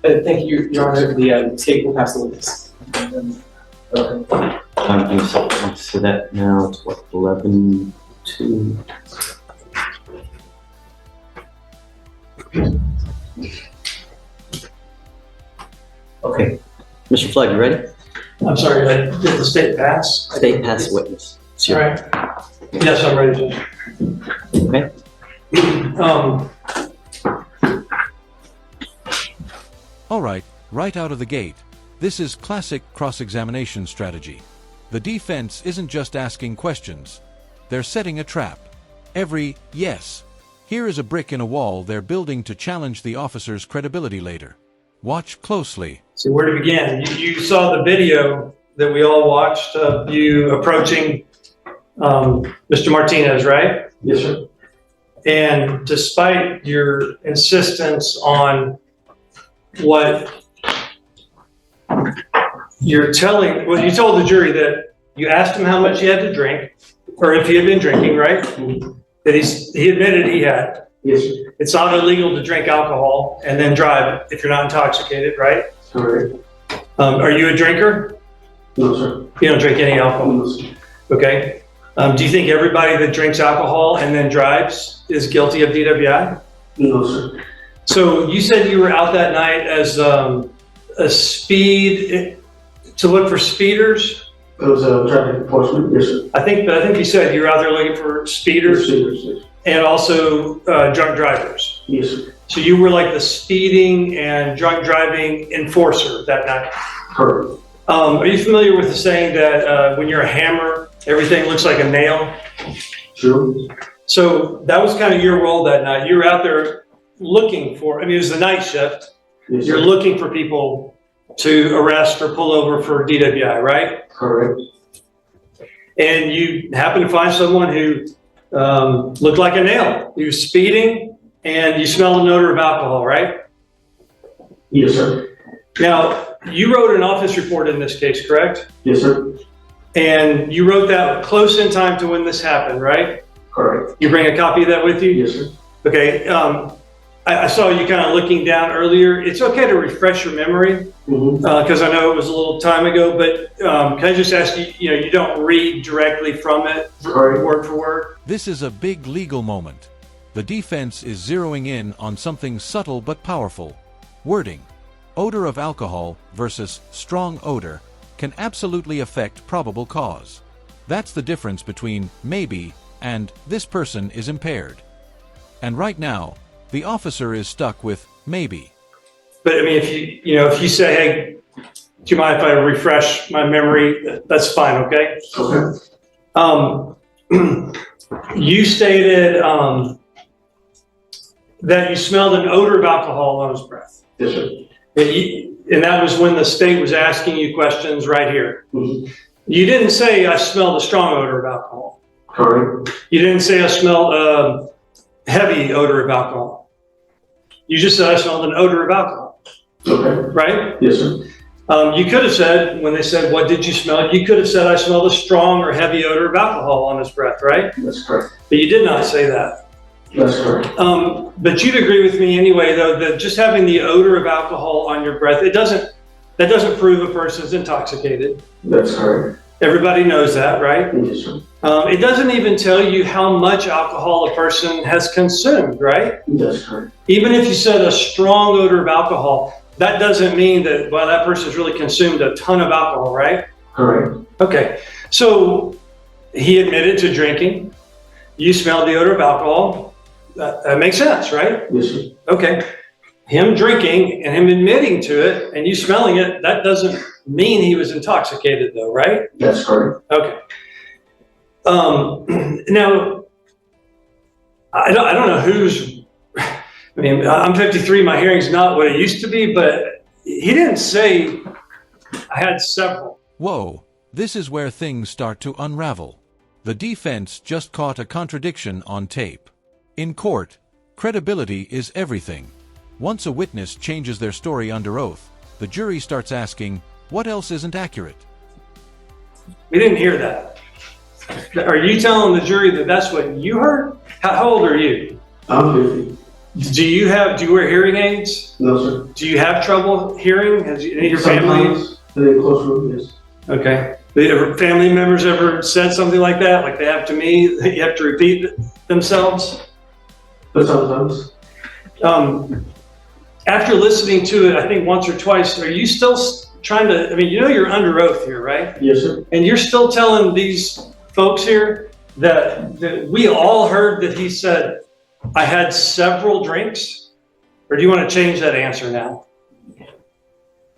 Thank you, Your Honor. The state will pass the witness. So that now it's what, 11-2? Okay, Mr. Flood, you ready? I'm sorry, did the state pass? State pass the witness. All right. Yes, I'm ready, Judge. Okay. All right out of the gate, this is classic cross-examination strategy. The defense isn't just asking questions, they're setting a trap. Every yes, here is a brick in a wall they're building to challenge the officer's credibility later. Watch closely. So where to begin? You saw the video that we all watched of you approaching Mr. Martinez, right? Yes, sir. And despite your insistence on what you're telling, well, you told the jury that you asked him how much he had to drink, or if he had been drinking, right? Mm-hmm. That he admitted he had. Yes, sir. It's not illegal to drink alcohol and then drive if you're not intoxicated, right? Correct. Are you a drinker? No, sir. You don't drink any alcohol? No, sir. Okay. Do you think everybody that drinks alcohol and then drives is guilty of DWI? No, sir. So you said you were out that night as a speed, to look for speeders? It was a traffic enforcement. Yes, sir. I think you said you were out there looking for speeders Yes. and also drunk drivers. Yes, sir. So you were like the speeding and drunk driving enforcer that night. Correct. Are you familiar with the saying that when you're a hammer, everything looks like a nail? Sure. So that was kind of your role that night. You were out there looking for, it was the night shift. Yes, You're sir. looking for people to arrest or pull over for DWI, right? Correct. And you happen to find someone who looked like a nail. He was speeding and you smelled an odor of alcohol, right? Yes, sir. Now, you wrote an office report in this case, correct? Yes, sir. And you wrote that close in time to when this happened, right? Correct. You bring a copy of that with you? Yes, sir. Okay. I saw you kind of looking down earlier. It's okay to refresh your memory Mm-hmm. because I know it was a little time ago, but can I just ask you, you don't read directly from it, Correct. word for word? This is a big legal moment. The defense is zeroing in on something subtle but powerful. Wording. Odor of alcohol versus strong odor can absolutely affect probable cause. That's the difference between maybe and this person is impaired. And right now, the officer is stuck with maybe. But if you say, hey, do you mind if I refresh my memory? That's fine, okay? Okay. You stated that you smelled an odor of alcohol on his breath. Yes, sir. And that was when the state was asking you questions right here. Mm-hmm. You didn't say I smelled a strong odor of alcohol. Correct. You didn't say I smelled a heavy odor of alcohol. You just said I smelled an odor of alcohol, Okay. right? Yes, sir. You could have said, when they said, what did you smell? You could have said, I smelled a strong or heavy odor of alcohol on his breath, right? That's correct. But you did not say that. That's correct. But you'd agree with me anyway, though, that just having the odor of alcohol on your breath, that doesn't prove a person's intoxicated. That's correct. Everybody knows that, right? Yes, sir. It doesn't even tell you how much alcohol a person has consumed, right? That's correct. Even if you said a strong odor of alcohol, that doesn't mean that, well, that person's really consumed a ton of alcohol, right? Correct. Okay, so he admitted to drinking. You smelled the odor of alcohol. That makes sense, right? Yes, sir. Okay. Him drinking and him admitting to it and you smelling it, that doesn't mean he was intoxicated though, right? That's correct. Okay. Now, I don't know who's, I'm 53, my hearing's not what it used to be, but he didn't say I had several. Whoa, this is where things start to unravel. The defense just caught a contradiction on tape. In court, credibility is everything. Once a witness changes their story under oath, the jury starts asking, what else isn't accurate? We didn't hear that. Are you telling the jury that that's what you heard? How old are you? I'm 50. Do you wear hearing aids? No, sir. Do you have trouble hearing? Has any of your family? Sometimes in the courtroom, yes. Okay. Have family members ever said something like that, like they have to me, that you have to repeat themselves? But sometimes, After listening to it, I think once or twice, are you still trying to, I mean, you're under oath here, right? yes, sir. And you're still telling these folks here that we all heard that he said, I had several drinks? Or do you want to change that answer now?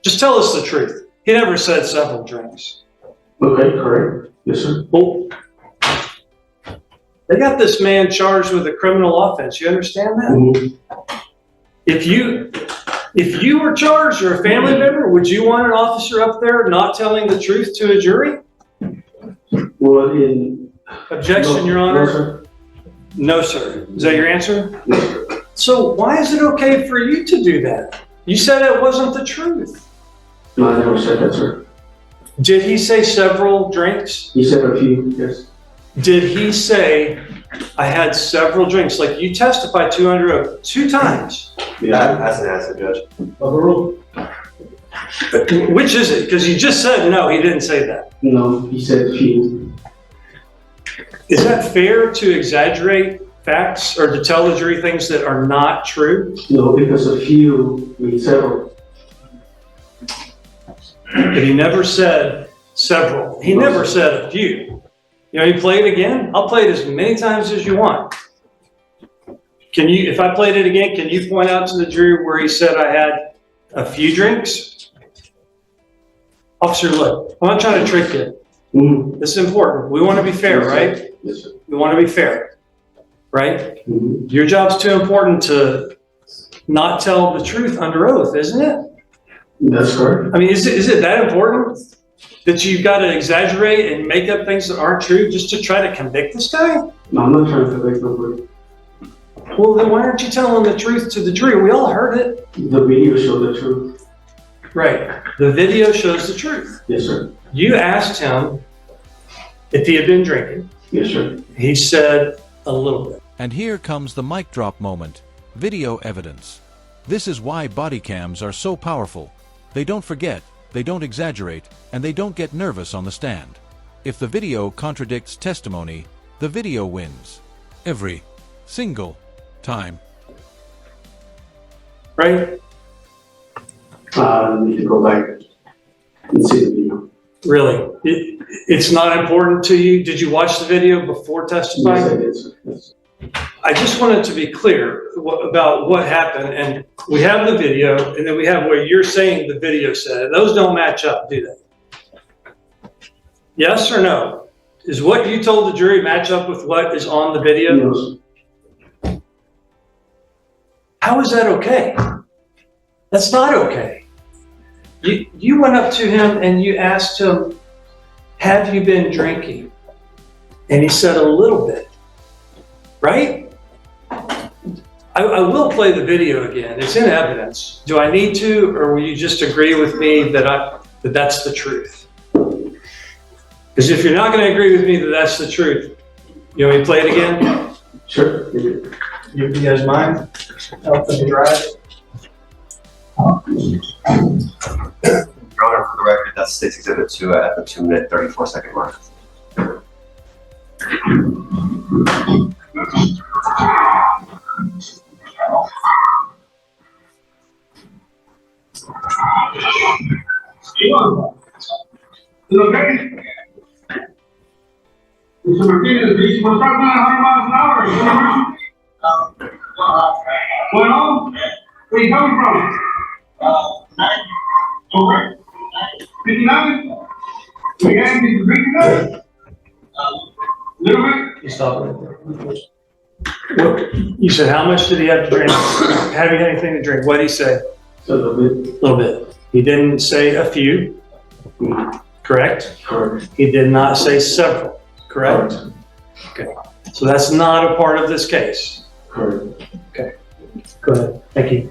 Just tell us the truth. He never said several drinks. Okay, correct. Yes, sir. Well, they got this man charged with a criminal offense. You understand that? Mhm. If you were charged or a family member, would you want an officer up there not telling the truth to a jury? Well, in. Objection, No, Your Honor. No, sir. No, sir. Is that your answer? Yes, sir. So why is it okay for you to do that? You said it wasn't the truth. No, I never said that, sir. Did he say several drinks? He said a few, yes. Did he say, I had several drinks, like you testified to under oath 2 times? Yeah. That's an answer, Judge. Overruled? Which is it? Because you just said no, he didn't say that. No, he said few. Is that fair to exaggerate facts or to tell the jury things that are not true? No, because a few means several. But he never said several. He never said a few. You know, you play it again? I'll play it as many times as you want. Can you, if I played it again, can you point out to the jury where he said I had a few drinks? Officer, look, I'm not trying to trick you. Mm-hmm. This is important. We want to be fair, right? Yes, sir. We want to be fair, right? Mm-hmm. Your job's too important to not tell the truth under oath, isn't it? That's correct. I mean, is it that important that you've got to exaggerate and make up things that aren't true just to try to convict this guy? No, I'm not trying to make nobody. Well, then why aren't you telling the truth to the jury? We all heard it. The video showed the truth. Right. The video shows the truth. Yes, sir. You asked him if he had been drinking. Yes, sir. He said a little bit. And here comes the mic drop moment, video evidence. This is why body cams are so powerful. They don't forget, they don't exaggerate, and they don't get nervous on the stand. If the video contradicts testimony, the video wins. Every single time. Right? I need to go back and see the video. Really? It's not important to you? Did you watch the video before testifying? Yes, I did, sir. Yes. I just wanted to be clear about what happened, and we have the video, and then we have what you're saying the video said. Those don't match up, do they? Yes or no? Is what you told the jury match up with what is on the video? No, sir. How is that okay? That's not okay. You went up to him and you asked him, have you been drinking? And he said a little bit, right? I will play the video again. It's in evidence. Do I need to, or will you just agree with me that that's the truth? Because if you're not going to agree with me that that's the truth, you want me to play it again? Sure. You guys mind? Help me drive. Your Honor, for the record, that's State's Exhibit 2 at the 2-minute, 34-second mark. Mr. Martinez, these were stuck going 100 miles an hour. Going home? Where are you coming from? Okay. 59? We got anything to drink tonight? Little bit? You stop right there. What, you said how much did he have to drink? Have you had anything to drink? What did he say? So a little bit. A little bit. He didn't say a few, correct? Correct. He did not say several, correct? Okay. So that's not a part of this case. Correct. Go ahead. Thank you.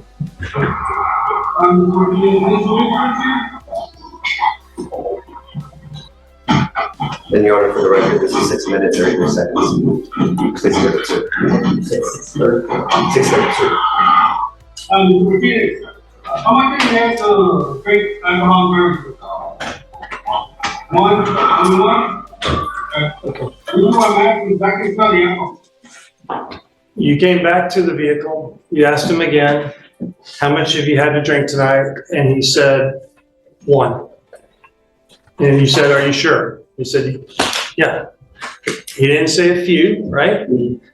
And Your Honor, for the record, this is 6 minutes, 33 seconds. State's Exhibit 2. 632. Repeat it. How much do you have to drink alcohol beverages? One, only one? Okay. You know what happened back in study, You came back to the vehicle, you asked him again, how much have you had to drink tonight? And he said, one. And you said, are you sure? He said, yeah. He didn't say a few, right?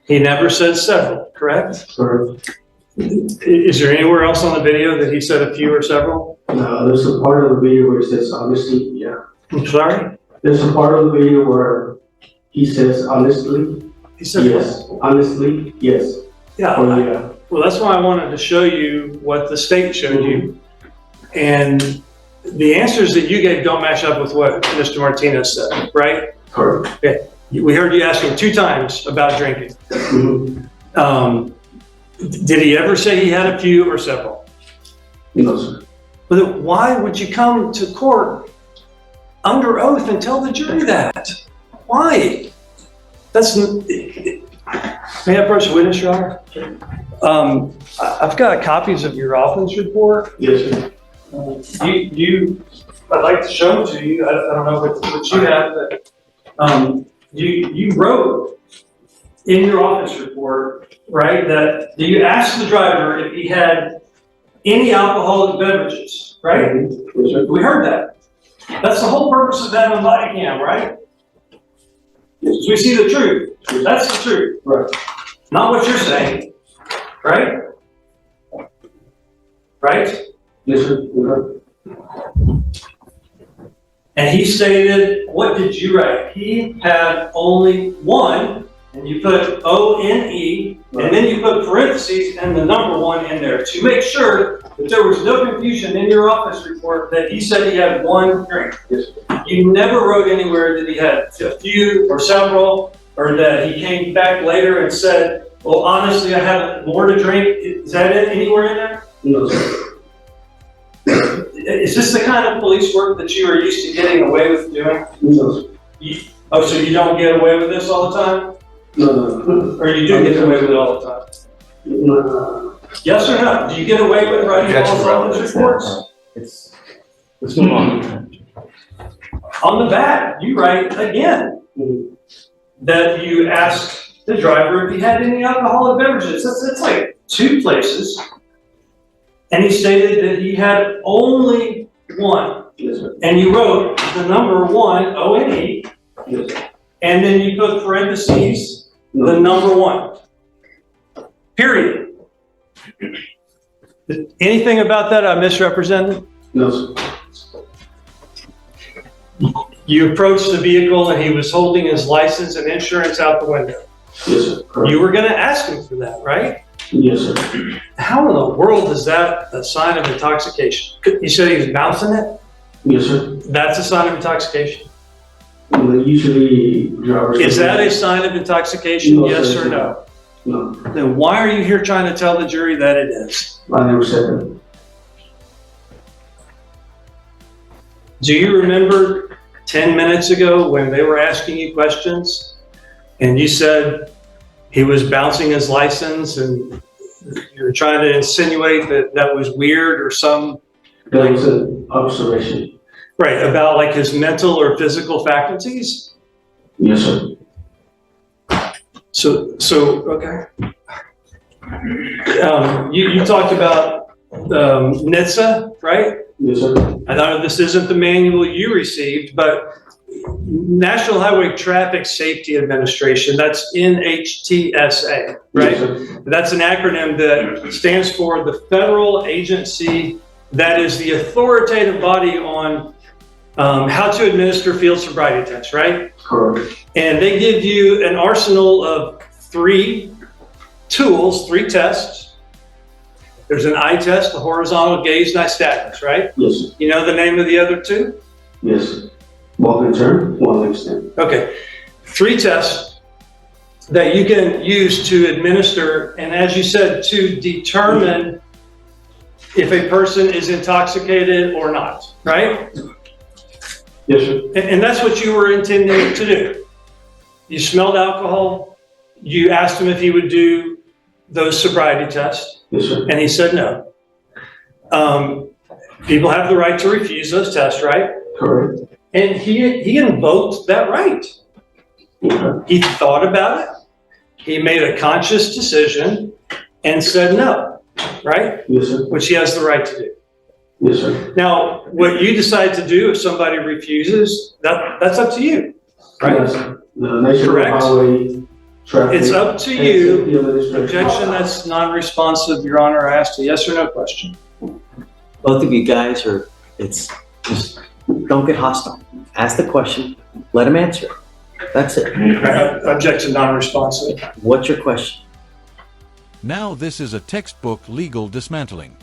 He never said several, correct? Correct. Is there anywhere else on the video that he said a few or several? There's a part of the video where it says honestly, yeah. I'm sorry? There's a part of the video where he says honestly, He said, yes. Honestly, yes. yeah. Or yeah. Well, that's why I wanted to show you what the state showed you. And the answers that you gave don't match up with what Mr. Martinez said, right? Correct. Okay. We heard you ask him 2 times about drinking. Did he ever say he had a few or several? No, sir. But why would you come to court under oath and tell the jury that? Why? That's, may I approach the witness, Your Honor? I've got copies of your offense report. Yes, sir. I'd like to show them to you. I don't know what you have, but you wrote in your offense report, right, that you asked the driver if he had any alcoholic beverages, right? Yes, sir. We heard that. That's the whole purpose of that on body cam, right? Yes. So we see the truth. That's the truth. Right. Not what you're saying, right? Right? Yes, sir. Right. And he stated, what did you write? He had only one, and you put O-N-E, and then you put parentheses and the number 1 in there to make sure that there was no confusion in your office report that he said he had 1 drink. Yes, sir. You never wrote anywhere that he had a few or several, or that he came back later and said, well, honestly, I have more to drink. Is that it? Anywhere in there? No, sir. Is this the kind of police work that you are used to getting away with doing? No, sir. So you don't get away with this all the time? No. Or you do get away with it all the time? No. Yes or no? Do you get away with writing false office reports? Let's move on. On the back, you write again that you asked the driver if he had any alcoholic beverages. That's like 2 places. And he stated that he had only 1. Yes, sir. And you wrote the number 1, O-N-E, Yes, sir. and then you put parentheses, the number 1. Period. Anything about that I misrepresented? No, sir. You approached the vehicle and he was holding his license and insurance out the window. Yes, sir. Correct. You were going to ask him for that, right? Yes, sir. How in the world is that a sign of intoxication? You said he was bouncing it? Yes, sir. That's a sign of intoxication. Usually drivers. Is that a sign of intoxication, No, yes sir. or no? No, Then why are you here trying to tell the jury that it is? I never said that. Do you remember 10 minutes ago when they were asking you questions and you said he was bouncing his license and you were trying to insinuate that that was weird or some, That was an observation. right, about like his mental or physical faculties? Yes, sir. So okay. You talked about NHTSA, right? Yes, sir. I know this isn't the manual you received, but National Highway Traffic Safety Administration, that's NHTSA, right? Yes, sir. That's an acronym that stands for the federal agency that is the authoritative body on how to administer field sobriety tests, right? Correct. And they give you an arsenal of 3 tools, 3 tests. There's an eye test, the horizontal gaze nystagmus, right? Yes, sir. You know the name of the other 2? Yes, sir. Walk and turn, one leg stand. Okay, 3 tests that you can use to administer, and as you said, to determine if a person is intoxicated or not, right? Yes, sir. And that's what you were intending to do. You smelled alcohol, you asked him if he would do those sobriety tests, Yes, sir. and he said no. People have the right to refuse those tests, right? Correct. And he invoked that right. Okay. He thought about it. He made a conscious decision and said no, right? Yes, sir. Which he has the right to do. Yes, sir. Now, what you decide to do if somebody refuses, that's up to you, right? Yes, the National Correct. Highway Traffic. It's up to and you. Safety Administration. Objection that's non-responsive, Your Honor. I asked a yes or no question. Both of you guys just don't get hostile. Ask the question, let him answer it. That's it. Objection non-responsive. What's your question? Now this is a textbook legal dismantling.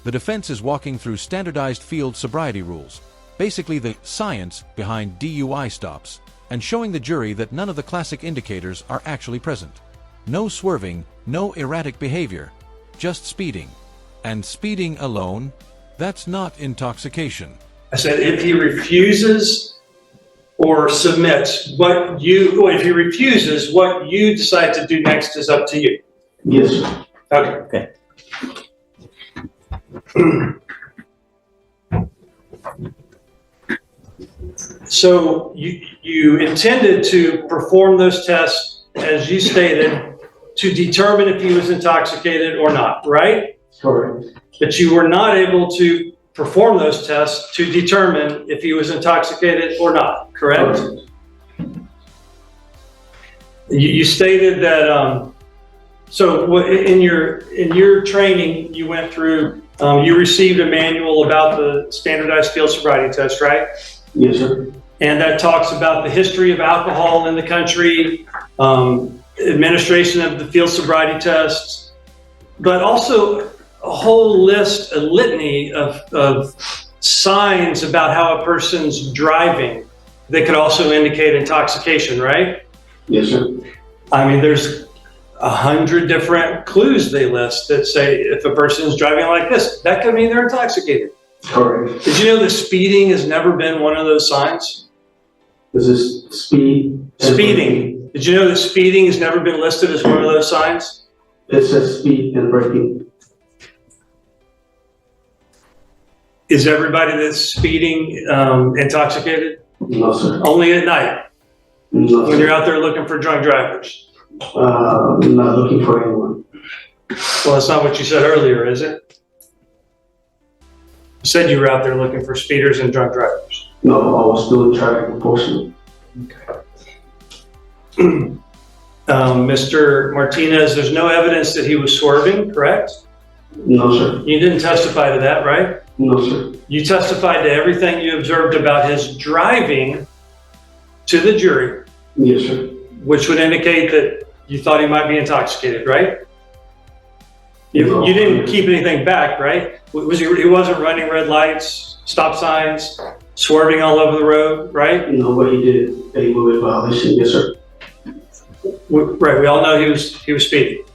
The defense is walking through standardized field sobriety rules, basically the science behind DUI stops, and showing the jury that none of the classic indicators are actually present. No swerving, no erratic behavior, just speeding. And speeding alone, that's not intoxication. I said if he refuses or submits if he refuses, what you decide to do next is up to you. Yes, sir. Okay. So you intended to perform those tests, as you stated, to determine if he was intoxicated or not, right? Correct. But you were not able to perform those tests to determine if he was intoxicated or not, correct? You stated that, so in your training, you went through, you received a manual about the standardized field sobriety test, right? Yes, sir. And that talks about the history of alcohol in the country, administration of the field sobriety tests, but also a whole list, a litany of signs about how a person's driving that could also indicate intoxication, right? Yes, sir. I mean, there's 100 different clues they list that say if a person is driving like this, that could mean they're intoxicated. Correct. Did you know that speeding has never been one of those signs? This is speed. Speeding. Did you know that speeding has never been listed as one of those signs? It says speed and braking. Is everybody that's speeding intoxicated? No, sir. Only at night, No, when you're sir. out there looking for drunk drivers. I'm not looking for anyone. Well, that's not what you said earlier, is it? You said you were out there looking for speeders and drunk drivers. No, I was doing traffic enforcement. Mr. Martinez, there's no evidence that he was swerving, correct? No, sir. You didn't testify to that, right? No, sir. You testified to everything you observed about his driving to the jury, Yes, sir. which would indicate that you thought he might be intoxicated, right? No. You didn't keep anything back, right? He wasn't running red lights, stop signs, swerving all over the road, right? No, but he did a moving violation. Yes, sir. Right, we all know he was speeding.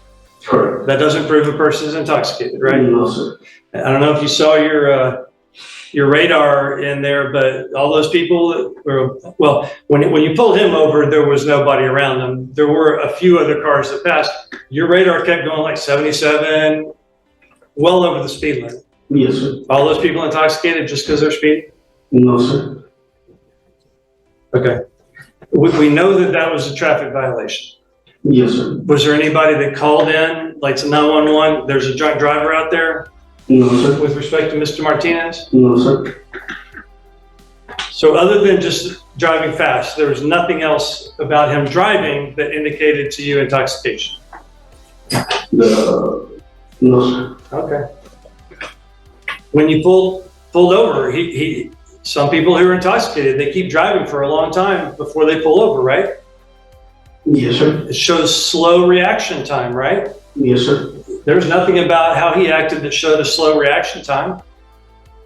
Correct. That doesn't prove a person is intoxicated, right? No, sir. I don't know if you saw your radar in there, but all those people that were, well, when you pulled him over, there was nobody around them. There were a few other cars that passed. Your radar kept going like 77, well over the speed limit. Yes, sir. All those people intoxicated just because they're speeding? No, sir. Okay. We know that that was a traffic violation. Yes, sir. Was there anybody that called in, like to 911, there's a drunk driver out there No, sir. with respect to Mr. Martinez? No, sir. So other than just driving fast, there was nothing else about him driving that indicated to you intoxication? No, sir. Okay. When you pulled over, some people who are intoxicated, they keep driving for a long time before they pull over, right? Yes, sir. It shows slow reaction time, right? Yes, sir. There's nothing about how he acted that showed a slow reaction time.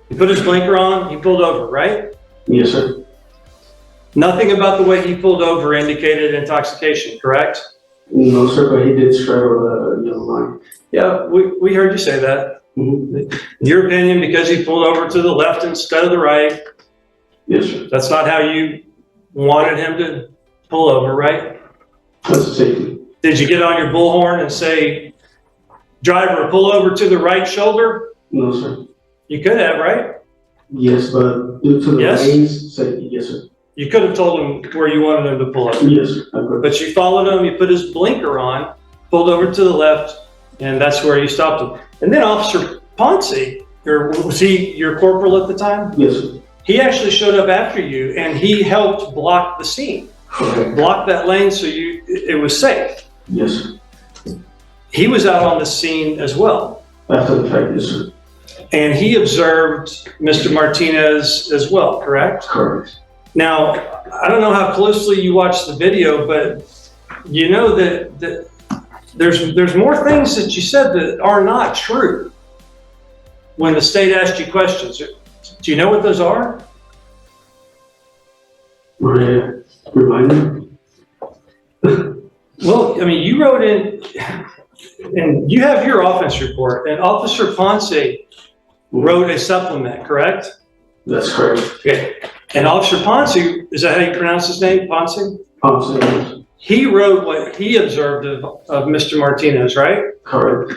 He put his blinker on, he pulled over, right? Yes, sir. Nothing about the way he pulled over indicated intoxication, correct? No, sir, but he did straddle the yellow line. Yeah, we heard you say that. Mhm. In your opinion, because he pulled over to the left instead of the right, Yes, sir. that's not how you wanted him to pull over, right? That's a safety. Did you get on your bullhorn and say, driver, pull over to the right shoulder? No, sir. You could have, right? Yes, but due to the Yes? lanes, say, yes, sir. You could have told him where you wanted him to pull over. Yes, sir. I could. But you followed him, you put his blinker on, pulled over to the left, and that's where you stopped him. And then Officer Ponce, or was he your corporal at the time? Yes, sir. He actually showed up after you and he helped block the scene. Okay. Block that lane so it was safe. Yes, sir. He was out on the scene as well. After the fact, yes, sir. And he observed Mr. Martinez as well, correct? Correct. Now, I don't know how closely you watched the video, but you know that there's more things that you said that are not true when the state asked you questions. Do you know what those are? Remind me? Well, I mean, you wrote in, and you have your offense report, and Officer Ponce wrote a supplement, correct? That's correct. Okay. And Officer Ponce, is that how you pronounce his name, Ponce? Yes. He wrote what he observed of Mr. Martinez, right? Correct.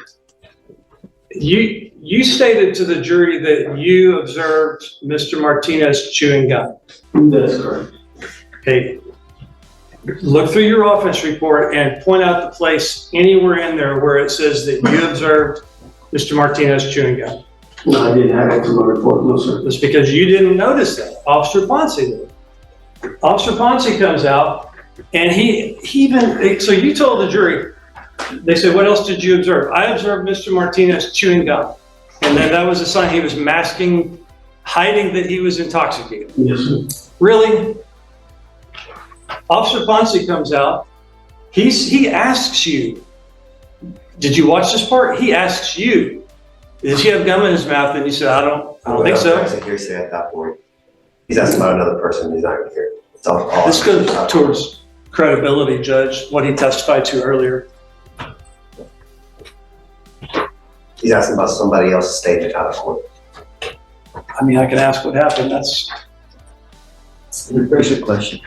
You stated to the jury that you observed Mr. Martinez chewing gum. That's correct. Okay. Look through your offense report and point out the place anywhere in there where it says that you observed Mr. Martinez chewing gum. No, I didn't have it to my report, no, sir. It's because you didn't notice that. Officer Ponce did. Officer Ponce comes out and he even, so you told the jury, they said, what else did you observe? I observed Mr. Martinez chewing gum. And then that was a sign he was masking, hiding that he was intoxicated. Yes, sir. Really? Officer Ponce comes out. He asks you, did you watch this part? He asks you, did he have gum in his mouth? And you said, I don't think so. It's a hearsay at that point. He's asking about another person. He's not even here. It's all This goes towards credibility, Judge, what he testified to earlier. He's asking about somebody else's statement out of court. I mean, I can ask what happened. That's, Very good question.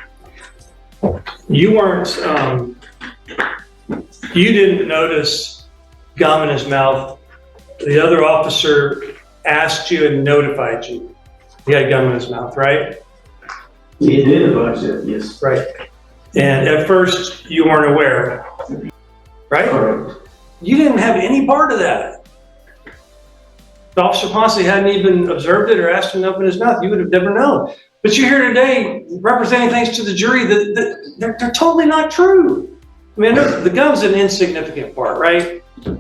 you weren't, you didn't notice gum in his mouth. The other officer asked you and notified you. He had gum in his mouth, right? He did advise that, yes. Right. And at first you weren't aware, right? Correct. You didn't have any part of that. If Officer Ponce hadn't even observed it or asked him to open his mouth, you would have never known. But you're here today representing things to the jury that they're totally not true. I mean, the gum's an insignificant part, right? I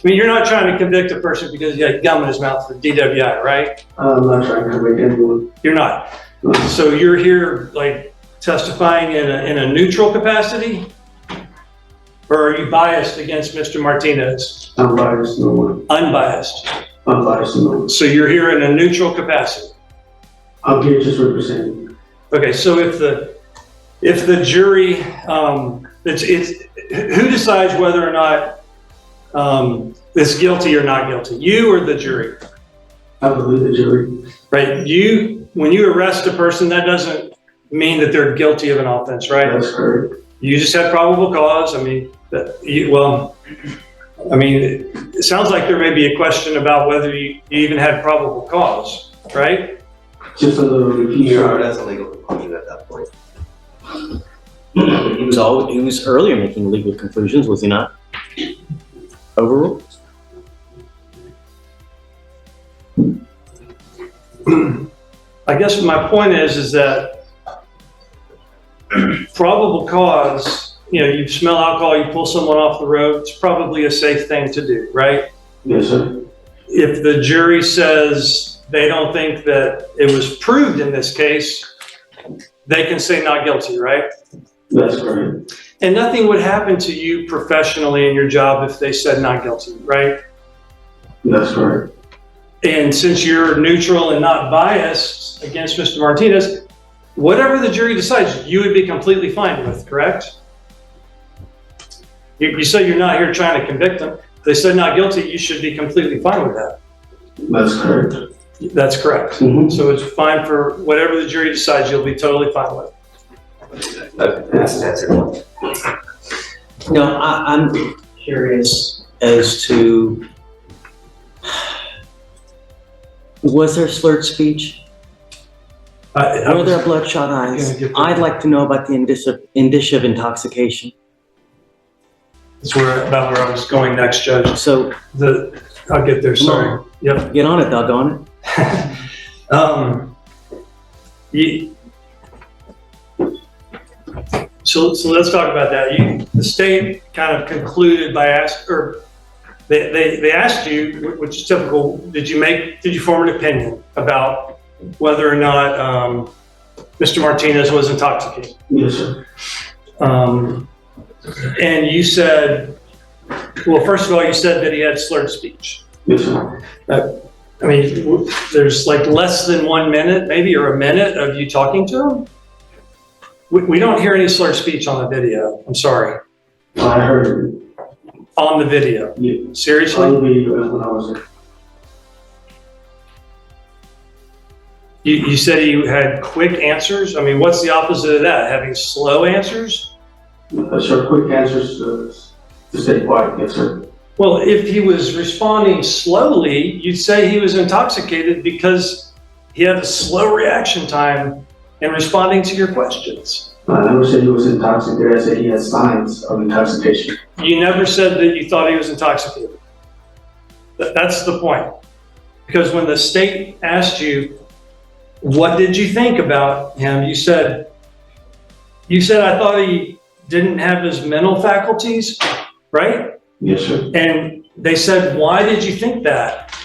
mean, you're not trying to convict a person because he had gum in his mouth for DWI, right? I'm not trying to convict anyone. You're not. So you're here like testifying in a neutral capacity? Or are you biased against Mr. Martinez? I'm biased, no one. Unbiased. I'm biased, no one. So you're here in a neutral capacity. I'm here just representing. Okay, so if the jury, it's who decides whether or not it's guilty or not guilty? You or the jury? I believe the jury. Right. When you arrest a person, that doesn't mean that they're guilty of an offense, right? That's correct. You just had probable cause. I mean, it sounds like there may be a question about whether you even had probable cause, right? Just a little repeat. Sure, that's a legal conclusion at that point. He was earlier making legal conclusions, was he not? Overruled. I guess my point is that probable cause, you smell alcohol, you pull someone off the road, it's probably a safe thing to do, right? Yes, sir. If the jury says they don't think that it was proved in this case, they can say not guilty, right? That's correct. And nothing would happen to you professionally in your job if they said not guilty, right? That's correct. And since you're neutral and not biased against Mr. Martinez, whatever the jury decides, you would be completely fine with, correct? You say you're not here trying to convict them. If they said not guilty, you should be completely fine with that. That's correct. That's correct. Mhm. So it's fine for whatever the jury decides, you'll be totally fine with. That's an answer. No, I'm curious as to Was there slurred speech? Were there bloodshot eyes? gonna get there. I'd like to know about the indicia of intoxication. That's about where I was going next, Judge. So I'll get there, sorry. Yep. get on it, doggone it. So let's talk about that. The state kind of concluded by they asked you, which is typical, did you form an opinion about whether or not Mr. Martinez was intoxicated? Yes, sir. And you said, well, first of all, you said that he had slurred speech. Yes, sir. I mean, there's like less than 1 minute, maybe, or a minute of you talking to him. We don't hear any slurred speech on the video. I'm sorry. I heard it. On the video. Yeah. Seriously? On the video when I was there. You said he had quick answers? I mean, what's the opposite of that? Having slow answers? Sir, quick answers to stay quiet. Yes, sir. Well, if he was responding slowly, you'd say he was intoxicated because he had a slow reaction time in responding to your questions. I never said he was intoxicated. I said he had signs of intoxication. You never said that you thought he was intoxicated. That's the point. Because when the state asked you, what did you think about him? You said, I thought he didn't have his mental faculties, right? Yes, sir. And they said, why did you think that?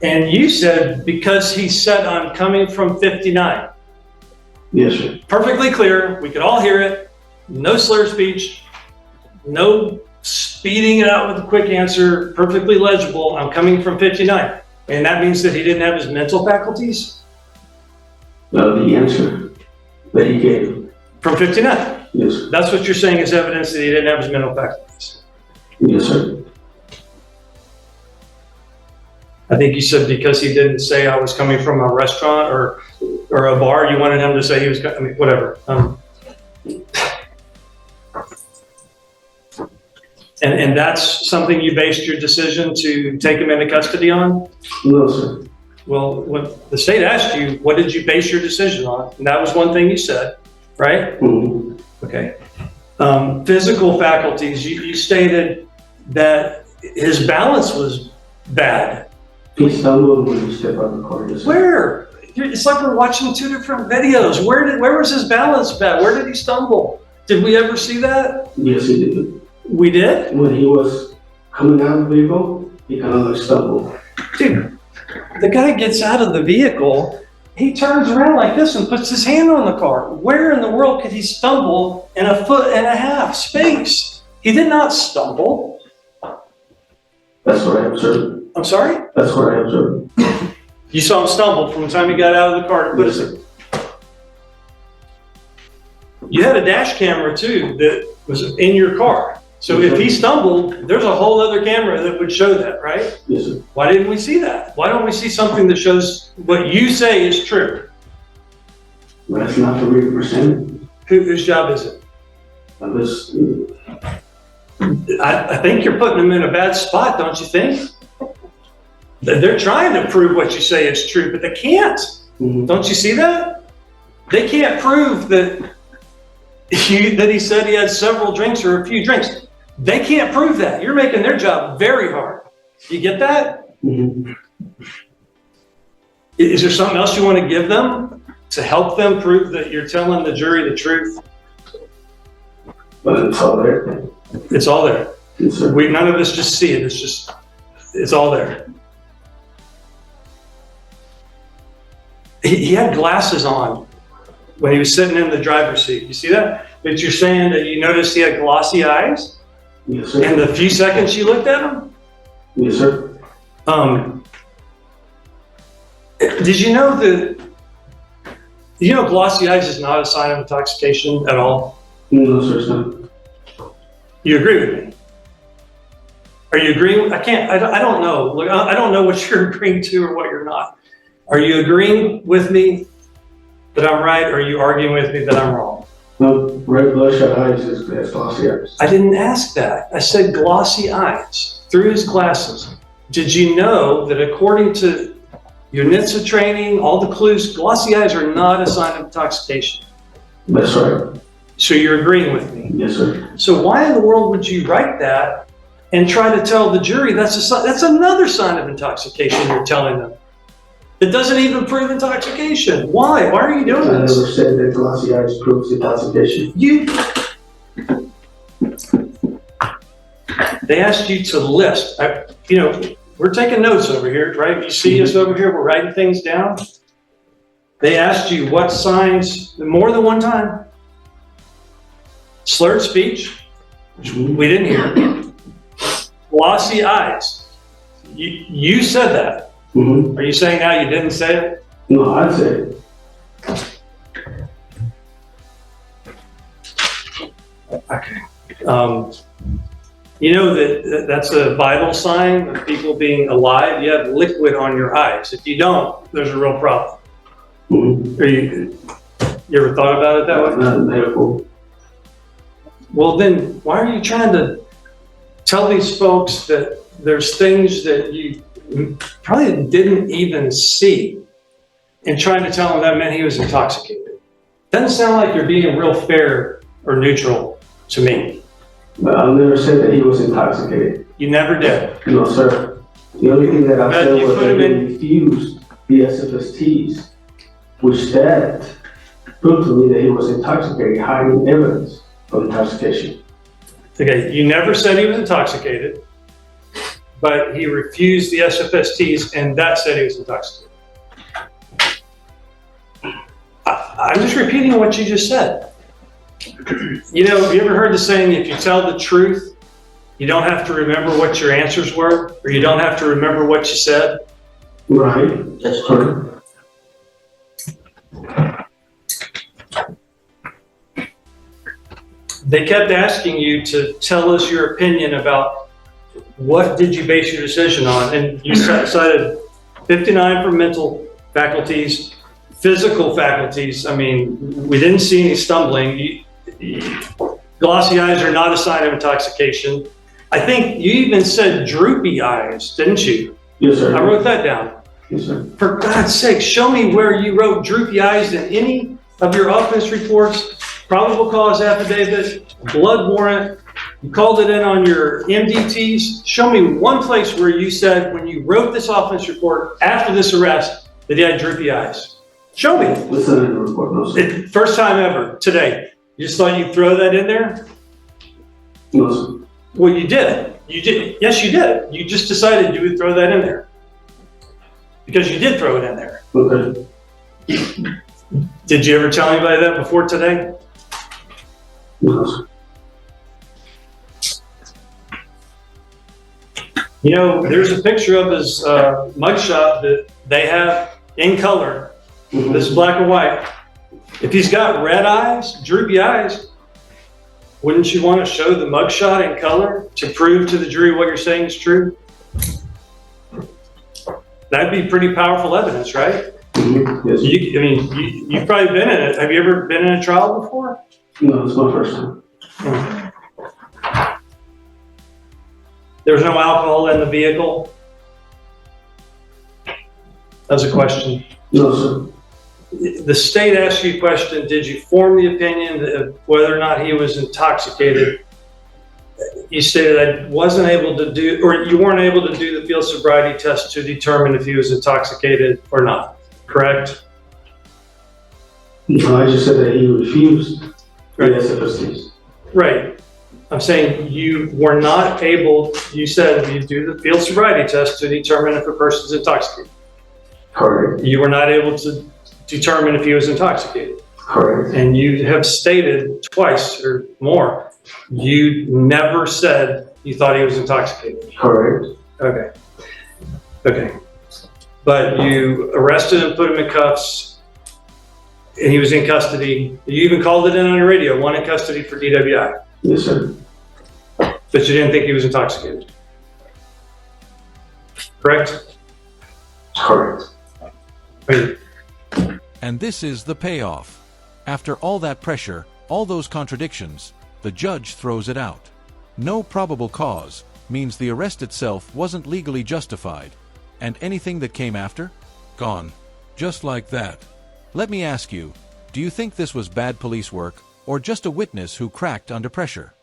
And you said, because he said, I'm coming from 59. Yes, sir. Perfectly clear. We could all hear it. No slur speech. No speeding it out with a quick answer. Perfectly legible. I'm coming from 59. And that means that he didn't have his mental faculties? The answer that he gave. From 59. Yes, sir. That's what you're saying is evidence that he didn't have his mental faculties. Yes, sir. I think you said because he didn't say I was coming from a restaurant or a bar, you wanted him to say he was, I mean, whatever. And that's something you based your decision to take him into custody on? No, sir. Well, when the state asked you, what did you base your decision on? And that was one thing you said, right? Mm-hmm. Okay. Physical faculties, you stated that his balance was bad. He stumbled when he stepped out of the car. Yes, sir. Where? It's like we're watching two different videos. Where was his balance bad? Where did he stumble? Did we ever see that? Yes, he did. We did? When he was coming out of the vehicle, he kind of like stumbled. Dude, the guy gets out of the vehicle, he turns around like this and puts his hand on the car. Where in the world could he stumble in 1.5 foot space? He did not stumble. That's what I observed. I'm sorry? That's what I observed. You saw him stumble from the time he got out of the car to put Yes, his... sir. You had a dash camera too that was in your car. So if he stumbled, there's a whole other camera that would show that, right? Yes, sir. Why didn't we see that? Why don't we see something that shows what you say is true? That's not the real percent. Whose job is it? Unless, I think you're putting them in a bad spot, don't you think? They're trying to prove what you say is true, but they can't. mm-hmm. Don't you see that? They can't prove that he said he had several drinks or a few drinks. They can't prove that. You're making their job very hard. You get that? Mm-hmm. Is there something else you want to give them to help them prove that you're telling the jury the truth? But it's all there. It's all there. Yes, sir. None of us just see it. It's all there. He had glasses on when he was sitting in the driver's seat. You see that? But you're saying that you noticed he had glossy eyes Yes, sir. in the few seconds you looked at him? Yes, sir. Did you know glossy eyes is not a sign of intoxication at all? No, sir, it's not. You agree with me? Are you agreeing? I don't know. Look, I don't know what you're agreeing to or what you're not. Are you agreeing with me that I'm right, or are you arguing with me that I'm wrong? No, red bloodshot eyes is glossy eyes. I didn't ask that. I said glossy eyes through his glasses. Did you know that according to your NHTSA training, all the clues, glossy eyes are not a sign of intoxication. That's right. So you're agreeing with me. Yes, sir. So why in the world would you write that and try to tell the jury that's another sign of intoxication you're telling them? It doesn't even prove intoxication. Why? Why are you doing I this? never said that glossy eyes proves intoxication. They asked you to list. We're taking notes over here, right? You see us over here, we're writing things down. They asked you what signs, more than one time. Slurred speech, which we didn't hear. Glossy eyes. You said that. Mm-hmm. Are you saying now you didn't say it? No, I said it. Okay. You know that's a vital sign of people being alive. You have liquid on your eyes. If you don't, there's a real problem. Mm-hmm. You ever thought about it that way? Not medical. Well, then why are you trying to tell these folks that there's things that you probably didn't even see and trying to tell them that meant he was intoxicated? Doesn't sound like you're being real fair or neutral to me. But I never said that he was intoxicated. You never did. No, sir. The only thing that I But said you was put that him he in- refused the SFSTs, which that proved to me that he was intoxicated, hiding evidence of intoxication. Okay, you never said he was intoxicated, but he refused the SFSTs and that said he was intoxicated. I'm just repeating what you just said. Have you ever heard the saying, if you tell the truth, you don't have to remember what your answers were, or you don't have to remember what you said? Right. That's true. They kept asking you to tell us your opinion about what did you base your decision on, and you cited 59 for mental faculties, physical faculties. I mean, we didn't see any stumbling. Glossy eyes are not a sign of intoxication. I think you even said droopy eyes, didn't you? Yes, sir. I wrote that down. Yes, sir. For God's sake, show me where you wrote droopy eyes in any of your offense reports, probable cause affidavit, blood warrant. You called it in on your MDTs. Show me one place where you said when you wrote this offense report after this arrest that he had droopy eyes. Show me. Listen in the report, no, sir. First time ever, today. You just thought you'd throw that in there? No, sir. Well, you did. You did. Yes, you did. You just decided you would throw that in there. Because you did throw it in there. Okay. Did you ever tell anybody that before today? No, sir. There's a picture of his mugshot that they have in color. Mm-hmm. This is black and white. If he's got red eyes, droopy eyes, wouldn't you want to show the mugshot in color to prove to the jury what you're saying is true? That'd be pretty powerful evidence, right? Mm-hmm. Yes, sir. You've probably been in it. Have you ever been in a trial before? No, it's my first time. There was no alcohol in the vehicle? That's a question. No, sir. The state asked you a question, did you form the opinion of whether or not he was intoxicated? You stated I wasn't able to do, or you weren't able to do the field sobriety test to determine if he was intoxicated or not, correct? No, I just said that he refused Right. the SFSTs. Right. I'm saying you were not able, you said you do the field sobriety test to determine if a person's intoxicated. Correct. You were not able to determine if he was intoxicated. Correct. And you have stated twice or more, you never said you thought he was intoxicated. Correct. Okay. But you arrested him, put him in cuffs, and he was in custody. You even called it in on your radio, one in custody for DWI. Yes, sir. But you didn't think he was intoxicated. Correct? Correct. Right. And this is the payoff. After all that pressure, all those contradictions, the judge throws it out. No probable cause means the arrest itself wasn't legally justified. And anything that came after? Gone. Just like that. Let me ask you, do you think this was bad police work or just a witness who cracked under pressure?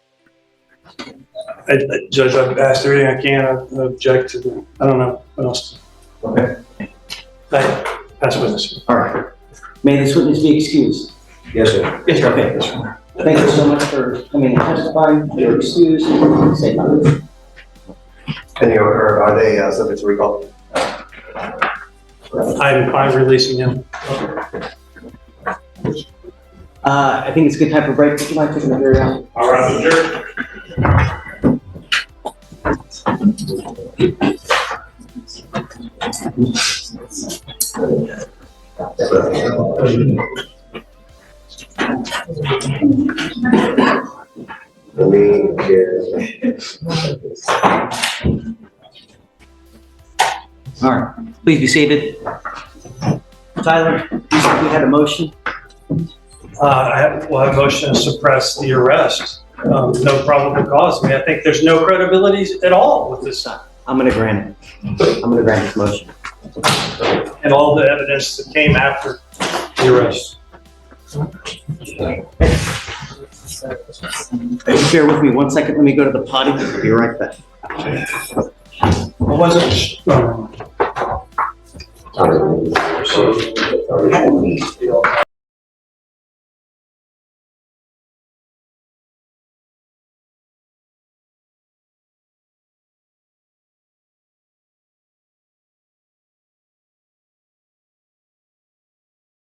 Judge, I've asked everything I can. I object to the, I don't know what else. Okay. Pass witness. All right. May this witness be excused? Yes, sir. Yes, sir. Okay. Thank you so much for coming and testifying. You're excused. Say nothing. Are they subject to recall? I'm releasing him. I think it's a good time for a break. Would you mind taking the jury out? All right, sir. Let me get. All right. Please be seated. Tyler, you said we had a motion. I have a motion to suppress the arrest. No probable cause. I mean, I think there's no credibility at all with this, I'm going to grant it. I'm going to grant this motion. and all the evidence that came after the arrest. Bear with me 1 second. Let me go to the potty. I'll be right back. I wasn't.